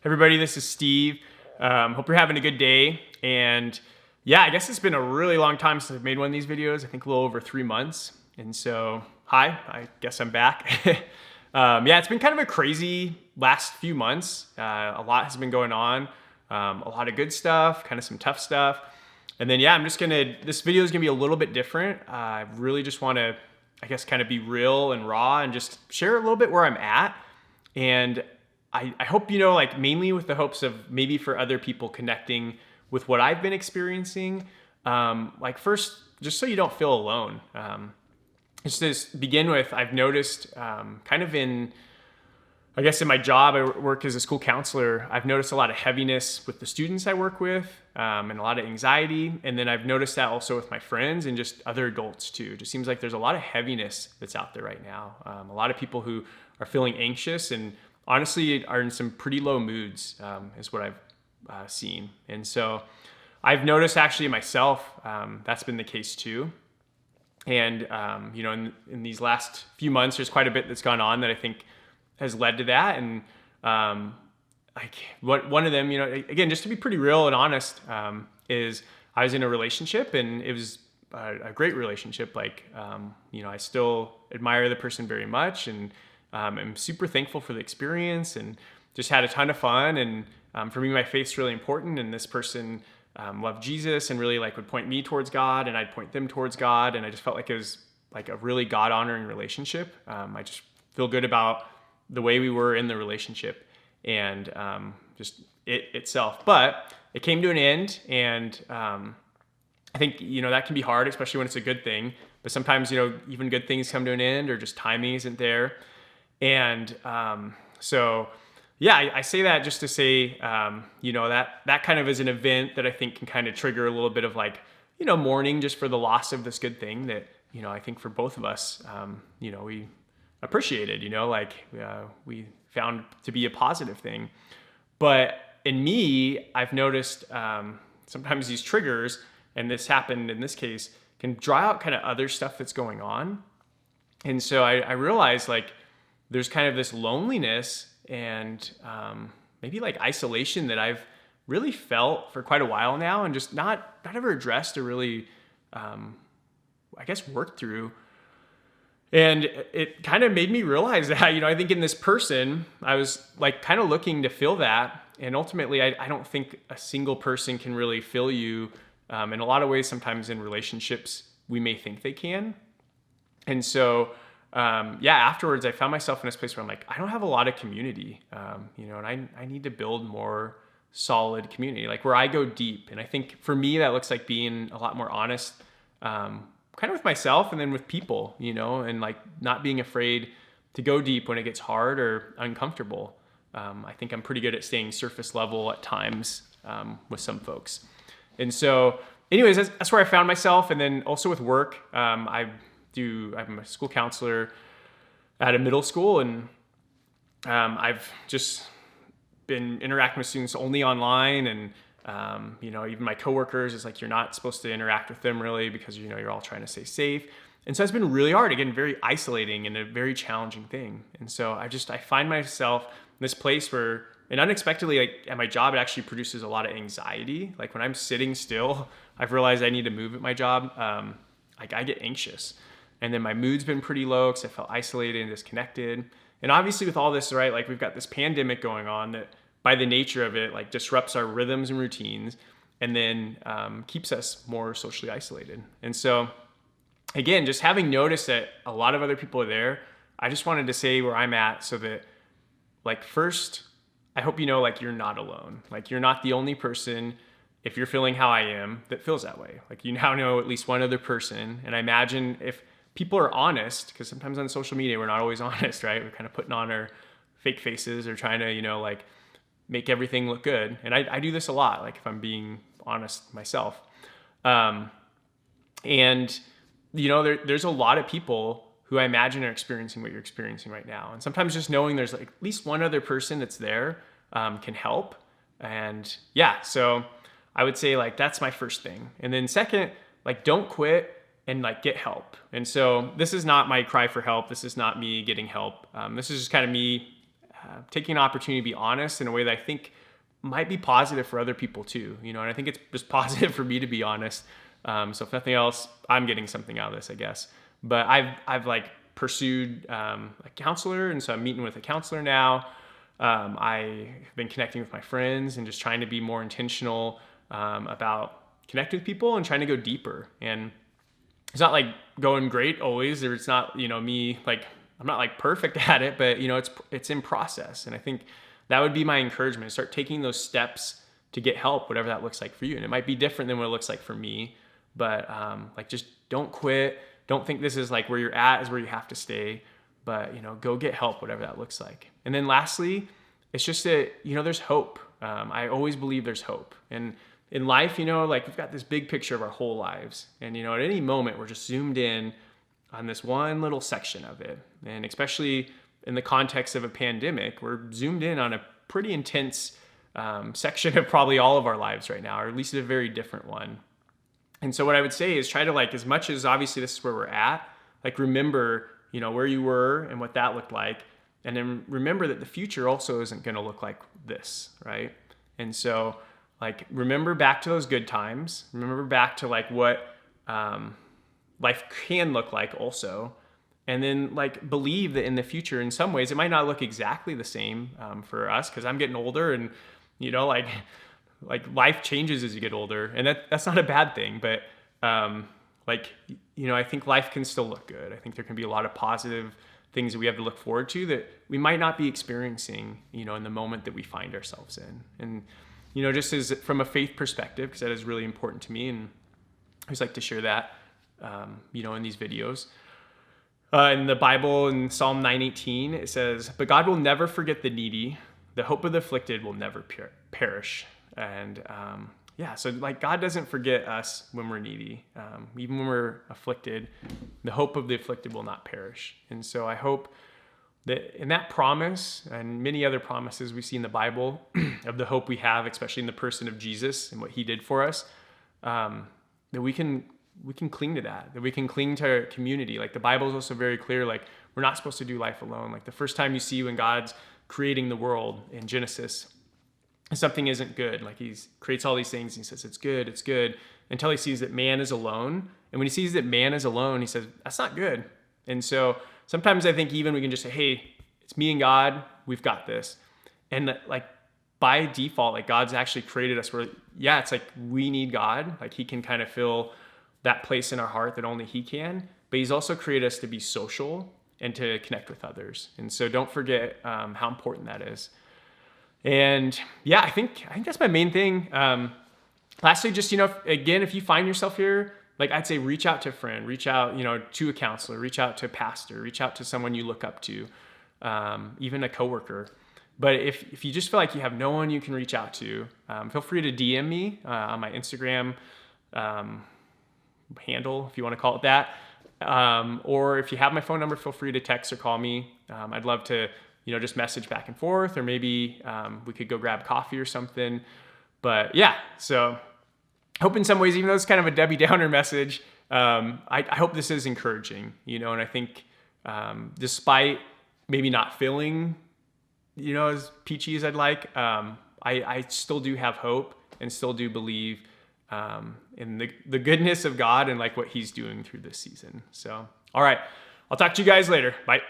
Everybody, this is Steve. Hope you're having a good day. And yeah, I guess it's been a really long time since I've made one of these videos. I think a little over 3 months. And so, hi, I guess I'm back. Yeah, it's been kind of a crazy last few months. A lot has been going on. A lot of good stuff, kind of some tough stuff. And then, yeah, this video is gonna be a little bit different. I really just wanna, I guess, kind of be real and raw and just share a little bit where I'm at. And I hope, like mainly with the hopes of maybe for other people connecting with what I've been experiencing. Like first, just so you don't feel alone. Just to begin with, I've noticed kind of I guess in my job, I work as a school counselor. I've noticed a lot of heaviness with the students I work with and a lot of anxiety. And then I've noticed that also with my friends and just other adults too. It just seems like there's a lot of heaviness that's out there right now. A lot of people who are feeling anxious and honestly are in some pretty low moods is what I've seen. And so I've noticed actually myself, that's been the case too. And, in these last few months, there's quite a bit that's gone on that I think has led to that. And one of them, again, just to be pretty real and honest, is I was in a relationship and it was a great relationship. I still admire the person very much and I'm super thankful for the experience and just had a ton of fun. And for me, my faith's really important. And this person loved Jesus and really would point me towards God and I'd point them towards God. And I just felt like it was like a really God honoring relationship. I just feel good about the way we were in the relationship and just it itself. But it came to an end, and I think that can be hard, especially when it's a good thing. But sometimes even good things come to an end, or just timing isn't there. And so yeah, I say that just to say that kind of is an event that I think can kind of trigger a little bit of mourning just for the loss of this good thing that I think for both of us we appreciated, we found to be a positive thing. But in me, I've noticed sometimes these triggers, and this happened in this case, can draw out kind of other stuff that's going on. And so I realized there's kind of this loneliness and maybe isolation that I've really felt for quite a while now and just not ever addressed or really, I guess, worked through. And it kind of made me realize that, I think in this person, I was kind of looking to fill that. And ultimately, I don't think a single person can really fill you. In a lot of ways, sometimes in relationships, we may think they can. And so, afterwards, I found myself in this place where I'm I don't have a lot of community, and I need to build more solid community, where I go deep. And I think for me, that looks like being a lot more honest, kind of with myself and then with people, and not being afraid to go deep when it gets hard or uncomfortable. I think I'm pretty good at staying surface level at times with some folks. And so anyways, that's where I found myself. And then also with work, I'm a school counselor at a middle school, and I've just been interacting with students only online. And even my coworkers, it's you're not supposed to interact with them really because you're all trying to stay safe. And so it's been really hard, again, very isolating and a very challenging thing. And so I find myself in this place where, and unexpectedly, at my job, it actually produces a lot of anxiety. When I'm sitting still, I've realized I need to move at my job. I get anxious. And then my mood's been pretty low because I felt isolated and disconnected. And obviously with all this, right, we've got this pandemic going on that by the nature of it, disrupts our rhythms and routines and then keeps us more socially isolated. And so again, just having noticed that a lot of other people are there, I just wanted to say where I'm at so that first, I hope you're not alone. You're not the only person, if you're feeling how I am, that feels that way. You now know at least one other person. And I imagine if people are honest, because sometimes on social media, we're not always honest, right? We're kind of putting on our fake faces or trying to, make everything look good. And I do this a lot, if I'm being honest myself. And, there's a lot of people who I imagine are experiencing what you're experiencing right now. And sometimes just knowing there's at least one other person that's there can help. And yeah, so I would say that's my first thing. And then second, don't quit and get help. And so this is not my cry for help. This is not me getting help. This is just kind of me taking an opportunity to be honest in a way that I think might be positive for other people too, and I think it's just positive for me to be honest. So if nothing else, I'm getting something out of this, I guess. But I've like pursued a counselor, and so I'm meeting with a counselor now. I've been connecting with my friends and just trying to be more intentional about connecting with people and trying to go deeper. And it's not like going great always, or it's not, me, like, I'm not like perfect at it, but it's in process. And I think that would be my encouragement: start taking those steps to get help, whatever that looks like for you. And it might be different than what it looks like for me, but like, just don't quit. Don't think this is like where you're at is where you have to stay, but go get help, whatever that looks like. And then lastly, it's just that, there's hope. I always believe there's hope. And in life, like, we've got this big picture of our whole lives. And, at any moment, we're just zoomed in on this one little section of it. And especially in the context of a pandemic, we're zoomed in on a pretty intense section of probably all of our lives right now, or at least a very different one. And so what I would say is try to, like, as much as obviously this is where we're at, like, remember, where you were and what that looked like. And then remember that the future also isn't going to look like this, right? And so, like, remember back to those good times. Remember back to, like, what life can look like also. And then, like, believe that in the future, in some ways, it might not look exactly the same for us, because I'm getting older, and, like life changes as you get older. And that's not a bad thing. But, I think life can still look good. I think there can be a lot of positive things that we have to look forward to that we might not be experiencing, in the moment that we find ourselves in. And, just as from a faith perspective, because that is really important to me, and I always like to share that, in these videos. In the Bible, in Psalm 9:18, it says, "But God will never forget the needy. The hope of the afflicted will never perish." And so, like, God doesn't forget us when we're needy. Even when we're afflicted, the hope of the afflicted will not perish. And so I hope that in that promise and many other promises we see in the Bible of the hope we have, especially in the person of Jesus and what he did for us, that we can cling to that we can cling to community. Like, the Bible is also very clear, like, we're not supposed to do life alone. Like, the first time you see when God's creating the world in Genesis, something isn't good. Like, he creates all these things and he says, it's good, until he sees that man is alone. And when he sees that man is alone, he says, that's not good. And so sometimes I think even we can just say, hey, it's me and God, we've got this. And, like, by default, like, God's actually created us where, it's like we need God. Like, he can kind of fill that place in our heart that only he can. But he's also created us to be social and to connect with others. And so don't forget how important that is. And I think that's my main thing. Lastly, just, again, if you find yourself here, like, I'd say reach out to a friend, reach out, to a counselor, reach out to a pastor, reach out to someone you look up to, even a coworker. But if you just feel like you have no one you can reach out to, feel free to DM me on my Instagram handle, if you want to call it that. Or if you have my phone number, feel free to text or call me. I'd love to, just message back and forth, or maybe we could go grab coffee or something. But so I hope in some ways, even though it's kind of a Debbie Downer message, I hope this is encouraging, and I think despite maybe not feeling, as peachy as I'd like, I still do have hope and still do believe in the goodness of God and, like, what he's doing through this season. So, all right, I'll talk to you guys later. Bye.